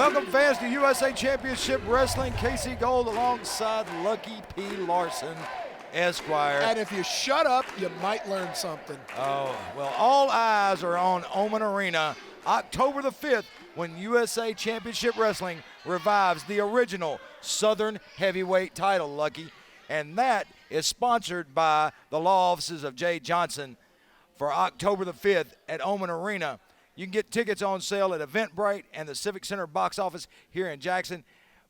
Welcome fans to USA Championship Wrestling. Casey Gold alongside Lucky P. Larson, Esquire. And if you shut up, you might learn something. Oh, well, all eyes are on Oman Arena October the 5th when USA Championship Wrestling revives the original Southern Heavyweight title, Lucky. And that is sponsored by the law offices of Jay Johnson for October the 5th at Oman Arena. You can get tickets on sale at Eventbrite and the Civic Center box office here in Jackson.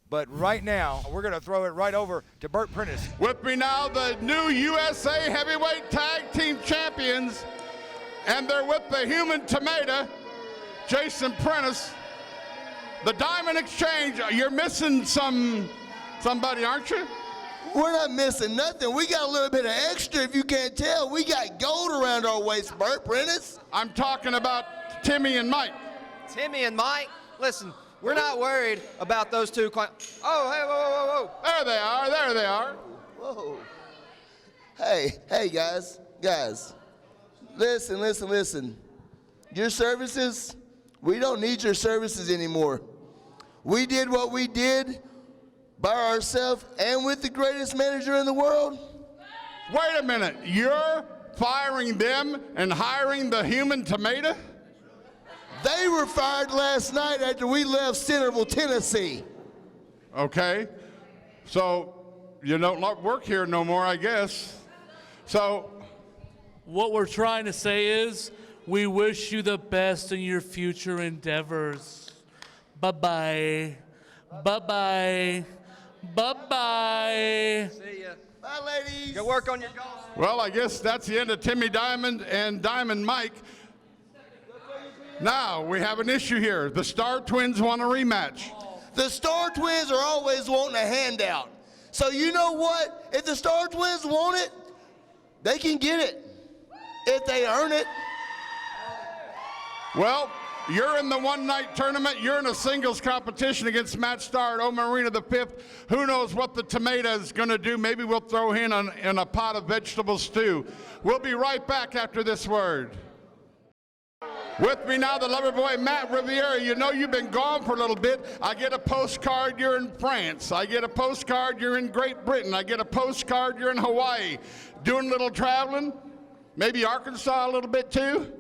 But right now, we're going to throw it right over to Bert Prentice. With me now, the new USA Heavyweight Tag Team Champions, and they're with the Human Tomato, Jason Prentice. The Diamond Exchange, you're missing somebody, aren't you? We're not missing nothing. We got a little bit of extra, if you can't tell. We got gold around our waist, Bert Prentice. I'm talking about Timmy and Mike. Timmy and Mike? Listen, we're not worried about those two. Oh, hey, whoa. There they are. Whoa. Hey, guys. Listen. Your services, we don't need your services anymore. We did what we did by ourselves and with the greatest manager in the world. Wait a minute, you're firing them and hiring the Human Tomato? They were fired last night after we left Centerville, Tennessee. Okay, so you don't work here no more, I guess. So what we're trying to say is we wish you the best in your future endeavors. Bye-bye. Bye-bye. Bye-bye. See ya. Bye, ladies. Go work on your golf. well, I guess that's the end of Timmy Diamond and Diamond Mike. Now, we have an issue here. The Star Twins want a rematch. The Star Twins are always wanting a handout. So you know what? If the Star Twins want it, they can get it if they earn it. Well, you're in the one-night tournament. You're in a singles competition against Matt Starr at Oman Arena the 5th. Who knows what the tomato is going to do? Maybe we'll throw in a pot of vegetable stew. We'll be right back after this word. With me now, the Loverboy, Matt Riviera. You know you've been gone for a little bit. I get a postcard you're in France. I get a postcard you're in Great Britain. I get a postcard you're in Hawaii. Doing a little traveling? Maybe Arkansas a little bit too?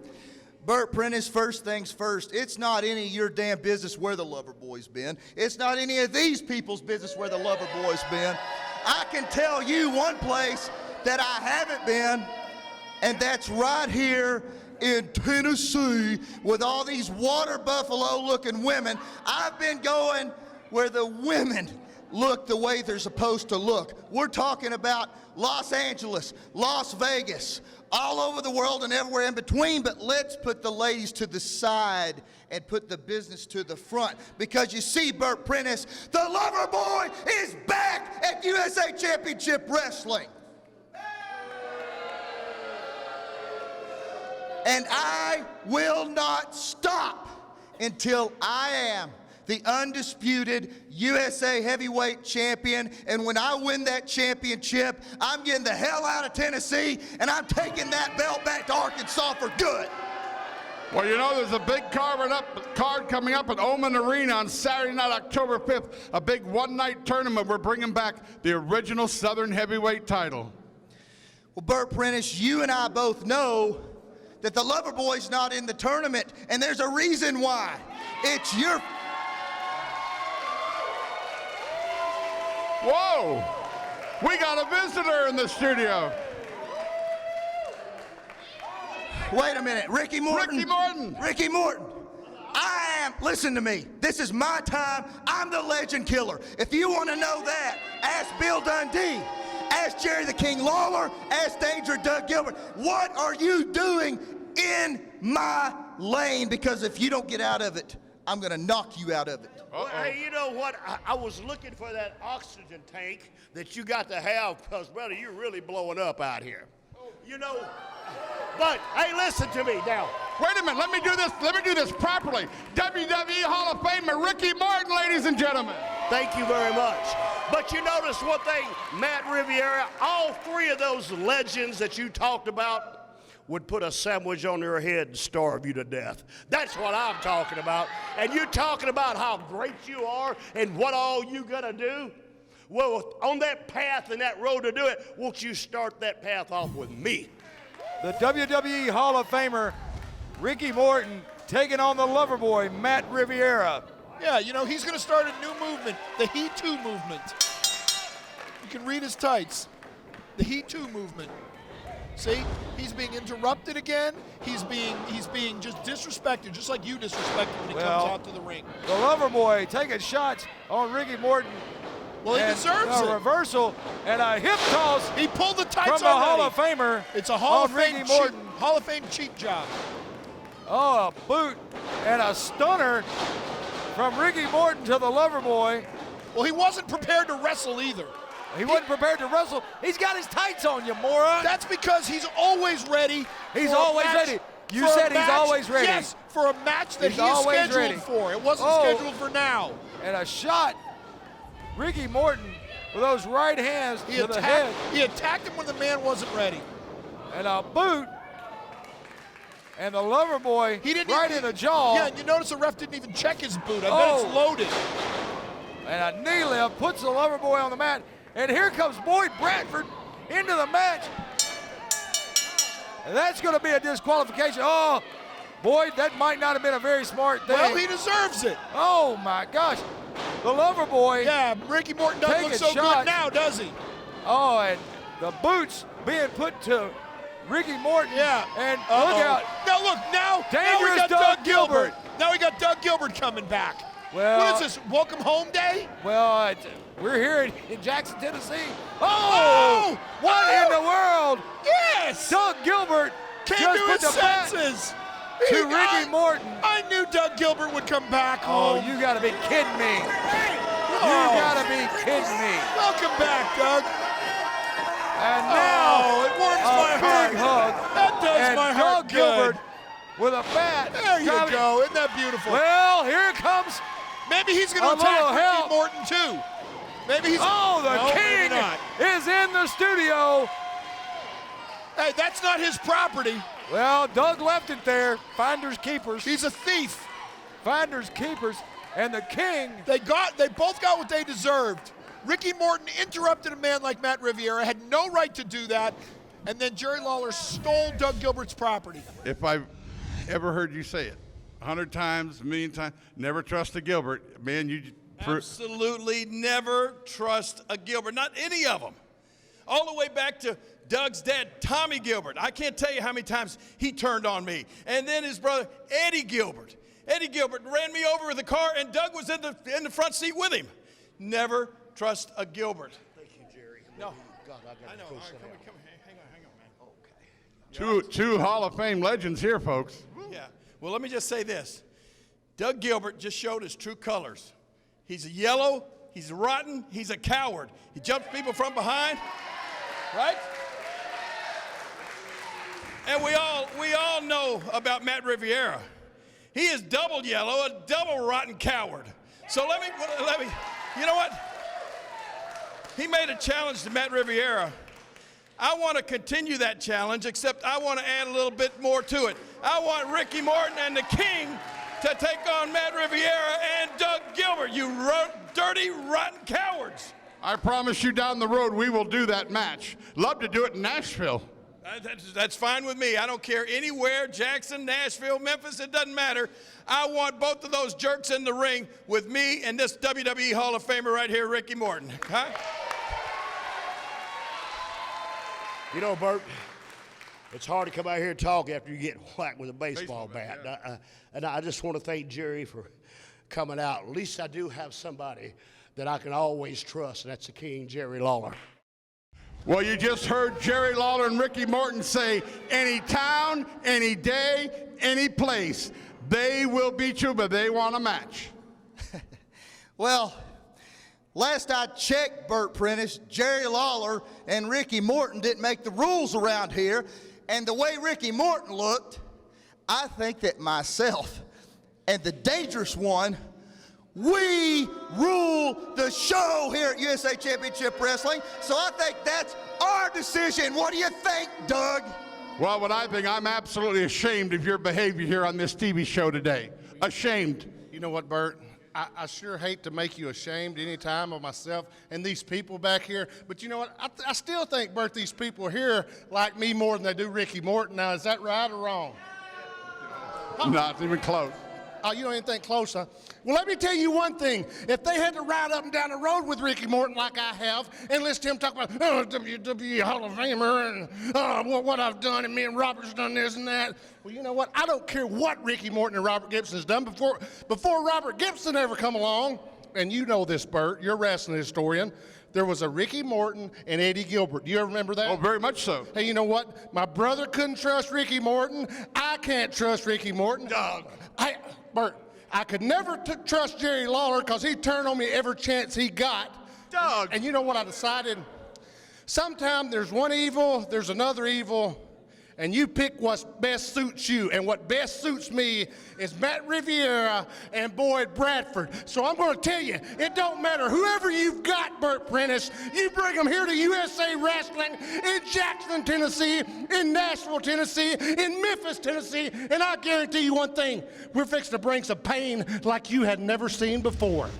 Bert Prentice, first things first, it's not any of your damn business where the Loverboy's been. It's not any of these people's business where the Loverboy's been. I can tell you one place that I haven't been, and that's right here in Tennessee with all these water buffalo looking women. I've been going where the women look the way they're supposed to look. We're talking about Los Angeles, Las Vegas, all over the world and everywhere in between, but let's put the ladies to the side and put the business to the front. Because you see, Bert Prentice, the Loverboy is back at USA Championship Wrestling. And I will not stop until I am the undisputed USA Heavyweight Champion. And when I win that championship, I'm getting the hell out of Tennessee, and I'm taking that belt back to Arkansas for good. Well, you know, there's a big card coming up at Oman Arena on Saturday night, October 5th. A big one-night tournament. We're bringing back the original Southern Heavyweight title. Well, Bert Prentice, you and I both know that the Loverboy's not in the tournament, and there's a reason why. It's your... Whoa! We got a visitor in the studio. Wait a minute, Ricky Morton. Ricky Morton. Listen to me. This is my time. I'm the legend killer. If you want to know that, ask Bill Dundee. Ask Jerry the King Lawler. Ask Danger Doug Gilbert. What are you doing in my lane? Because if you don't get out of it, I'm going to knock you out of it. Well, hey, you know what? I was looking for that oxygen tank that you got to have, because, brother, you're really blowing up out here. You know, but, hey, listen to me now. Wait a minute, let me do this properly. WWE Hall of Famer Ricky Morton, ladies and gentlemen. Thank you very much. But you notice one thing, Matt Riviera, all three of those legends that you talked about, would put a sandwich on your head and starve you to death. That's what I'm talking about. And you talking about how great you are and what all you gonna do? Well, on that path and that road to do it, won't you start that path off with me? The WWE Hall of Famer, Ricky Morton, taking on the Loverboy, Matt Riviera. Yeah, you know, he's going to start a new movement, the He Too movement. You can read his tights. The He Too movement. See, he's being interrupted again. He's being just disrespected, just like you disrespected when he comes out to the ring. The Loverboy taking shots on Ricky Morton. Well, he deserves it. A reversal and a hip toss. He pulled the tights from the already. Hall of Famer. It's a Hall of Fame Ricky Morton. Hall of Fame cheap job. Oh, a boot and a stunner from Ricky Morton to the Loverboy. Well, he wasn't prepared to wrestle either. He wasn't prepared to wrestle. He's got his tights on, you moron. That's because he's always ready. He's always ready. You said he's always ready. Yes, for a match that He's he is always scheduled ready. for. It wasn't scheduled for now. And a shot. Ricky Morton with those right hands to the head. He attacked him when the man wasn't ready. And a boot. And the Loverboy right in the jaw. Yeah, and you notice the ref didn't even check his boot. I bet it's loaded. And a knee lift puts the Loverboy on the mat. And here comes Boyd Bradford into the match. And that's going to be a disqualification. Oh, Boyd, that might not have been a very smart thing. Well, he deserves it. Oh, my gosh. The Loverboy. Yeah, Ricky Morton doesn't look so good now, does he? Oh, and the boots being put to Ricky Morton. Yeah. And look out. Now, look, now we got Doug Gilbert. Now we got Doug Gilbert coming back. Well, what is this, welcome home day? Well, we're here in Jackson, Tennessee. Oh! What in the world? Yes! Doug Gilbert came just to put his the bat senses. to Ricky Morton. I knew Doug Gilbert would come back home. Oh, you got to be kidding me. You got to be kidding me. Welcome back, Doug. And now it warms my heart. big hug. That does and my heart Doug good. Gilbert with a bat. There you go. Isn't that beautiful? Well, here comes maybe he's going to attack Ricky Morton too. Maybe he's. Oh, the King is in the studio. Hey, that's not his property. Well, Doug left it there. Finders keepers. He's a thief. Finders keepers. And the King. They both got what they deserved. Ricky Morton interrupted a man like Matt Riviera, had no right to do that, and then Jerry Lawler stole Doug Gilbert's property. If I've ever heard you say it 100 times, a million times, never trust a Gilbert, man, you absolutely never trust a Gilbert, not any of them. All the way back to Doug's dad, Tommy Gilbert. I can't tell you how many times he turned on me. And then his brother, Eddie Gilbert. Eddie Gilbert ran me over with a car, and Doug was in the front seat with him. Never trust a Gilbert. Thank you, Jerry. No. God, I know. All right, come hang on, man. Two Hall of Fame legends here, folks. Yeah. Well, let me just say this. Doug Gilbert just showed his true colors. He's a yellow, he's rotten, he's a coward. He jumps people from behind, right? And we all know about Matt Riviera. He is double yellow, a double rotten coward. So let me, you know what? He made a challenge to Matt Riviera. I want to continue that challenge, except I want to add a little bit more to it. I want Ricky Morton and the King to take on Matt Riviera and Doug Gilbert, you dirty, rotten cowards. I promise you down the road we will do that match. Love to do it in Nashville. That's fine with me. I don't care anywhere, Jackson, Nashville, Memphis, it doesn't matter. I want both of those jerks in the ring with me and this WWE Hall of Famer right here, Ricky Morton. Huh? You know, Bert, it's hard to come out here and talk after you get whacked with a baseball bat. Yeah. And I just want to thank Jerry for coming out. At least I do have somebody that I can always trust, and that's the King, Jerry Lawler. Well, you just heard Jerry Lawler and Ricky Morton say, any town, any day, any place, they will beat you, but they want a match. Well, last I checked, Burt Prentice, Jerry Lawler and Ricky Morton didn't make the rules around here. And the way Ricky Morton looked, I think that myself and the dangerous one, we rule the show here at USA Championship Wrestling. So I think that's our decision. What do you think, Doug? Well, what I think, I'm absolutely ashamed of your behavior here on this TV show today. Ashamed. You know what, Bert? I sure hate to make you ashamed any time of myself and these people back here, but you know what? I still think, Bert, these people here like me more than they do Ricky Morton. Now, is that right or wrong? Not even close. Oh, you don't even think close, huh? Well, let me tell you one thing. If they had to ride up and down the road with Ricky Morton like I have and listen to him talk about WWE Hall of Famer and what I've done and me and Robert's done this and that, well, you know what? I don't care what Ricky Morton and Robert Gibson's done before Robert Gibson ever come along. And you know this, Bert. You're a wrestling historian. There was a Ricky Morton and Eddie Gilbert. Do you ever remember that? Oh, very much so. Hey, you know what? My brother couldn't trust Ricky Morton. I can't trust Ricky Morton. Bert, I could never trust Jerry Lawler because he turned on me every chance he got. Doug. And you know what I decided? Sometimes there's one evil, there's another evil, and you pick what best suits you. And what best suits me is Matt Riviera and Boyd Bradford. So I'm going to tell you, it don't matter. Whoever you've got, Bert Prentice, you bring them here to USA Wrestling in Jackson, Tennessee, in Nashville, Tennessee, in Memphis, Tennessee, and I guarantee you one thing, we're fixing to bring some pain like you had never seen before.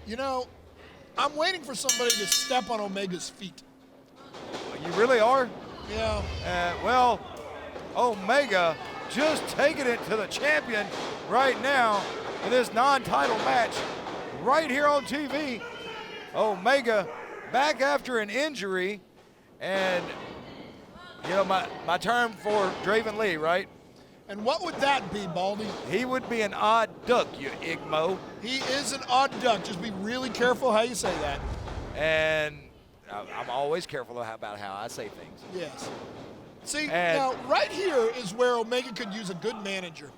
You know, I'm waiting for somebody to step on Omega's feet. You really are? Yeah. Well, Omega just taking it to the champion right now in this non-title match right here on TV. Omega back after an injury, and you know my term for Draven Lee, right? And what would that be, Baldy? He would be an odd duck, you igmo. He is an odd duck. Just be really careful how you say that. And I'm always careful about how I say things. Yes. See, now right here is where Omega could use a good manager.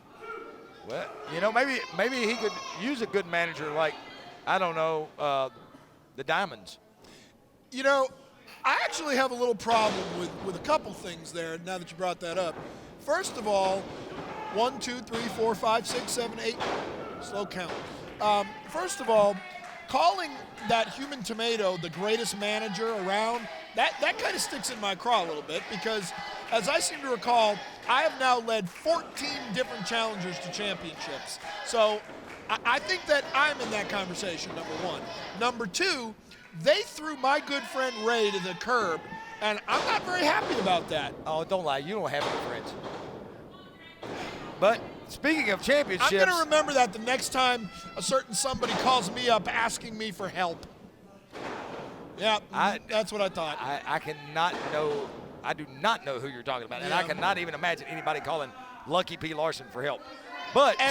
Well, you know, maybe he could use a good manager like, I don't know, the Diamonds. You know, I actually have a little problem with a couple things there now that you brought that up. First of all, 1, 2, 3, 4, 5, 6, 7, 8, slow count. First of all, calling that human tomato the greatest manager around, that kind of sticks in my craw a little bit because, as I seem to recall, I have now led 14 different challengers to championships. So I think that I'm in that conversation, number one. Number two, they threw my good friend Ray to the curb, and I'm not very happy about that. Oh, don't lie. You don't have any friends. But speaking of championships, I'm going to remember that the next time a certain somebody calls me up asking me for help. Yeah, that's what I thought. I cannot know. I do not know who you're talking about, and I cannot even imagine anybody calling Lucky P. Larson for help. But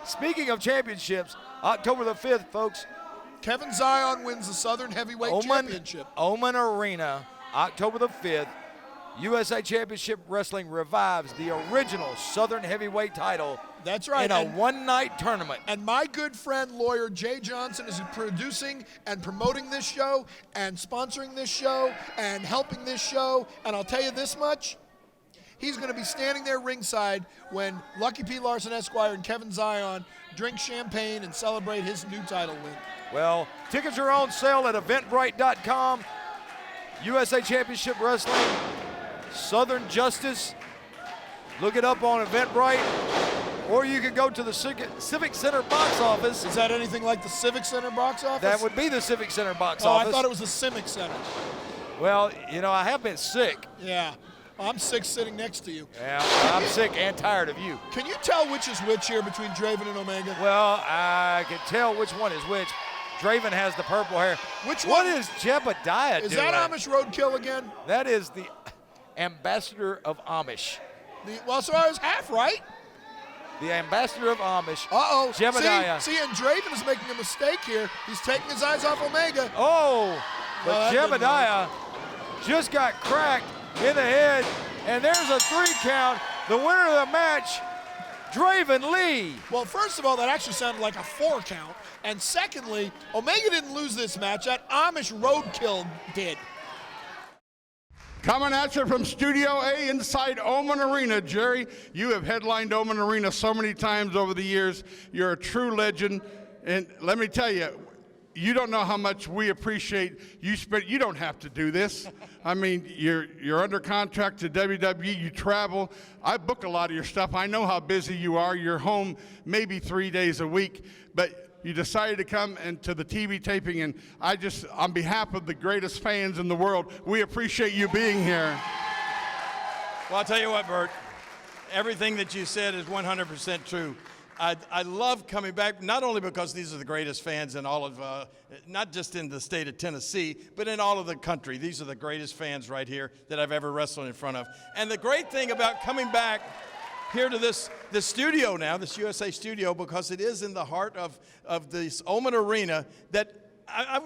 speaking of championships, October the 5th, folks. Kevin Zion wins the Southern Heavyweight Championship. Oman Arena, October the 5th. USA Championship Wrestling revives the original Southern Heavyweight title. That's right. In a one-night tournament. And my good friend, lawyer Jay Johnson, is producing and promoting this show and sponsoring this show and helping this show. And I'll tell you this much, he's going to be standing there ringside when Lucky P. Larson Esquire and Kevin Zion drink champagne and celebrate his new title win. Well, tickets are on sale at eventbrite.com. USA Championship Wrestling, Southern Justice. Look it up on Eventbrite. Or you can go to the Civic Center box office. Is that anything like the Civic Center box office? That would be the Civic Center box office. Oh, I thought it was the Civic Center. Well, you know, I have been sick. Yeah. I'm sick sitting next to you. Yeah, I'm sick and tired of you. Can you tell which is which here between Draven and Omega? Well, I can tell which one is which. Draven has the purple hair. Which one? What is Jebediah doing? Is that Amish Roadkill again? That is the ambassador of Amish. Well, so I was half right. The ambassador of Amish. Uh-oh. Jebediah. See, and Draven is making a mistake here. He's taking his eyes off Omega. Oh, but Jebediah just got cracked in the head, and there's a 3 count. The winner of the match, Draven Lee. Well, first of all, that actually sounded like a 4 count. And secondly, Omega didn't lose this match. That Amish Roadkill did. Coming at you from Studio A inside Oman Arena. Jerry, you have headlined Oman Arena so many times over the years. You're a true legend. And let me tell you, you don't know how much we appreciate you spend. You don't have to do this. I mean, you're under contract to WWE. You travel. I book a lot of your stuff. I know how busy you are. You're home maybe 3 days a week, but you decided to come into the TV taping, and I just, on behalf of the greatest fans in the world, we appreciate you being here. Well, I'll tell you what, Bert. Everything that you said is 100% true. I love coming back, not only because these are the greatest fans in all of, not just in the state of Tennessee, but in all of the country. These are the greatest fans right here that I've ever wrestled in front of. And the great thing about coming back here to this studio now, this USA studio, because it is in the heart of this Oman Arena, that I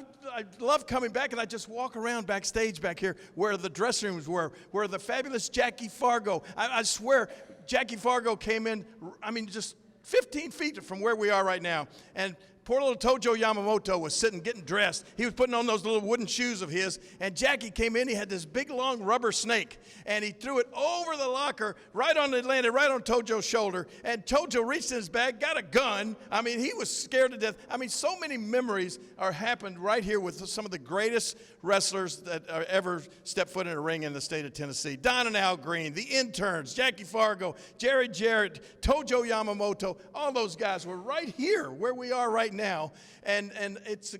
love coming back, and I just walk around backstage back here where the dressing rooms were, where the fabulous Jackie Fargo, I swear, Jackie Fargo came in, I mean, just 15 feet from where we are right now. And poor little Tojo Yamamoto was sitting getting dressed. He was putting on those little wooden shoes of his, and Jackie came in. He had this big, long rubber snake, and he threw it over the locker, landed right on Tojo's shoulder, and Tojo reached in his bag, got a gun. I mean, he was scared to death. I mean, so many memories are happened right here with some of the greatest wrestlers that ever stepped foot in a ring in the state of Tennessee. Don and Al Green, the interns, Jackie Fargo, Jerry Jarrett, Tojo Yamamoto, all those guys were right here where we are right now, and it's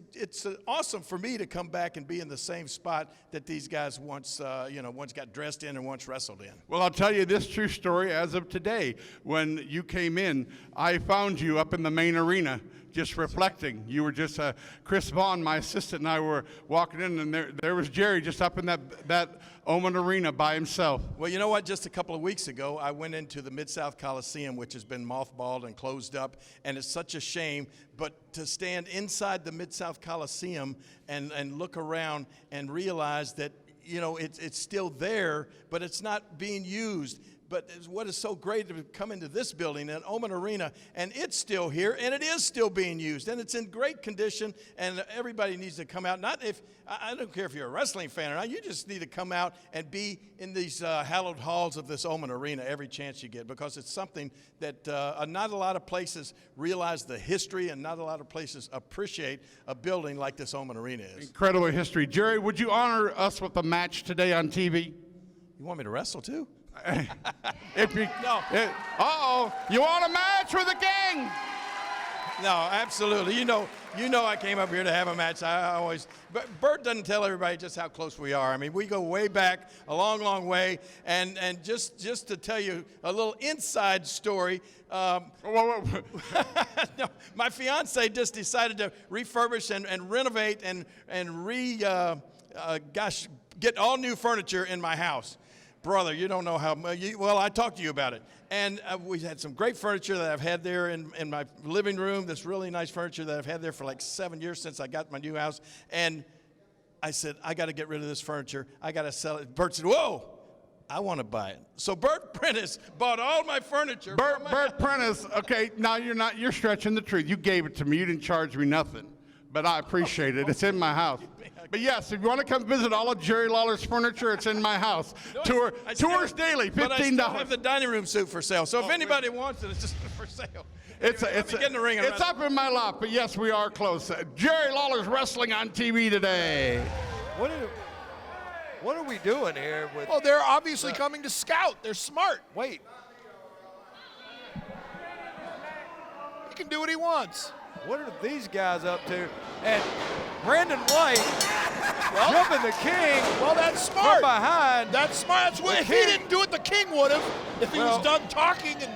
awesome for me to come back and be in the same spot that these guys once got dressed in and once wrestled in. Well, I'll tell you this true story. As of today, when you came in, I found you up in the main arena, just reflecting. You were just Chris Vaughn, my assistant, and I were walking in, and there was Jerry just up in that Oman Arena by himself. Well, you know what? Just a couple of weeks ago, I went into the Mid-South Coliseum, which has been mothballed and closed up, and it's such a shame. But to stand inside the Mid-South Coliseum and look around and realize that, you know, it's still there, but it's not being used. But what is so great to come into this building, an Oman Arena, and it's still here, and it is still being used, and it's in great condition, and everybody needs to come out. I don't care if you're a wrestling fan or not, you just need to come out and be in these hallowed halls of this Oman Arena every chance you get, because it's something that not a lot of places realize the history, and not a lot of places appreciate a building like this Oman Arena is. Incredible history. Jerry, would you honor us with a match today on TV? You want me to wrestle too? No. You want a match with the King? No, absolutely. You know, I came up here to have a match. But Bert doesn't tell everybody just how close we are. I mean, we go way back, a long, long way. And just to tell you a little inside story, no, my fiance just decided to refurbish and renovate and get all new furniture in my house. Brother, you don't know how well. I talked to you about it. And we had some great furniture that I've had there in my living room, this really nice furniture that I've had there for like 7 years since I got my new house. And I said, I got to get rid of this furniture. I got to sell it. Bert said, whoa, I want to buy it. So Bert Prentice bought all my furniture. Bert Prentice, okay, now you're stretching the truth. You gave it to me. You didn't charge me nothing. But I appreciate it. It's in my house. But yes, if you want to come visit all of Jerry Lawler's furniture, it's in my house. Tours daily, $15. But I still have the dining room suite for sale. So if anybody wants it, it's just for sale. It's up in my lot, but yes, we are close. Jerry Lawler's wrestling on TV today. What are we doing here? Well, they're obviously coming to scout. They're smart. Wait. He can do what he wants. What are these guys up to? And Brandon White jumping the King. Well, that's smart. From behind. That's smart. If he didn't do it, the King would have. If he was done talking and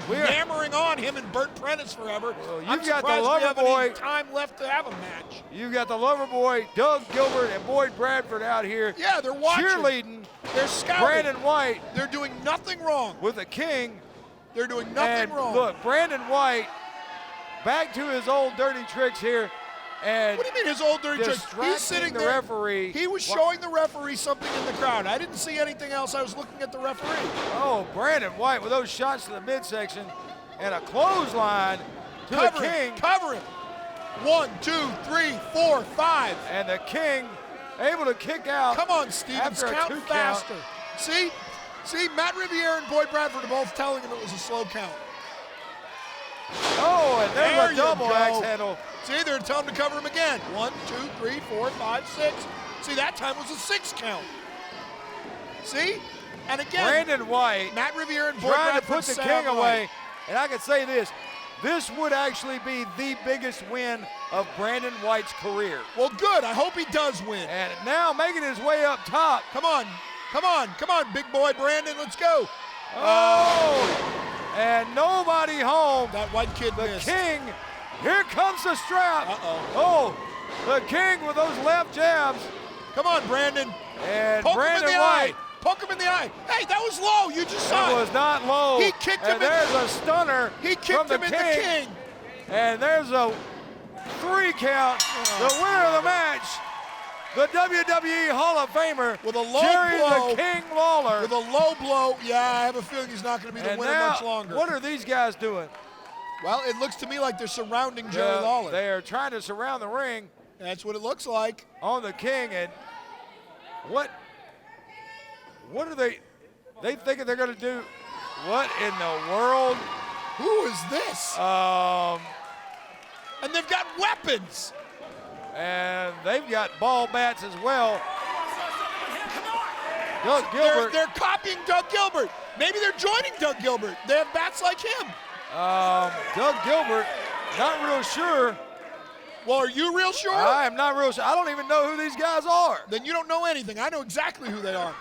yammering on him and Bert Prentice forever. Well, I'm surprised we have any time left to have a match. You've got the Loverboy, Doug Gilbert, and Boyd Bradford out here. Yeah, they're watching. Cheerleading. They're scouting. Brandon White. They're doing nothing wrong. With the King. They're doing nothing wrong. Look, Brandon White back to his old dirty tricks here. And what do you mean his old dirty tricks? He's sitting there. Referee. He was showing the referee something in the crowd. I didn't see anything else. I was looking at the referee. Oh, Brandon White with those shots to the midsection and a clothesline to the King. Cover him. 1, 2, 3, 4, 5. And the King able to kick out. Come on, Stevens, count faster. See, Matt Riviera and Boyd Bradford are both telling him it was a slow count. Oh, and there's a double axe handle See, they're telling him to cover him again. 1, 2, 3, 4, 5, 6. See, that time was a 6 count. See? And again, Brandon White Matt Riviera and Boyd trying to Bradford put the sat king on the away. right. And I can say this. This would actually be the biggest win of Brandon White's career. Well, good. I hope he does win. And now making his way up top. Come on. Come on. Come on, big boy Brandon. Let's go. Oh! And nobody home. That white kid The missed. king. Here comes the strap. Uh-oh. Oh, the king with those left jabs. Come on, Brandon. And Poke Brandon him in the White. eye. Poke him in the eye. Hey, that was low. You just saw It it. was not low. He kicked him and in. there's a stunner. He from kicked the him in the king. And there's a 3 count. The winner of the match, the WWE Hall of Famer, With a low Jerry blow. the King Lawler. With a low blow. Yeah, I have a feeling he's not going to be the And winner now, much longer. what are these guys doing? Well, it looks to me like they're surrounding Jerry Lawler. They are trying to surround the ring That's what it looks like. on the king. And what are they thinking they're going to do? What in the world? Who is this? And they've got weapons. And they've got ball bats as well. Doug Gilbert. They're copying Doug Gilbert. Maybe they're joining Doug Gilbert. They have bats like him. Doug Gilbert, not real sure. Well, are you real sure? I am not real sure. I don't even know who these guys are. Then you don't know anything. I know exactly who they are.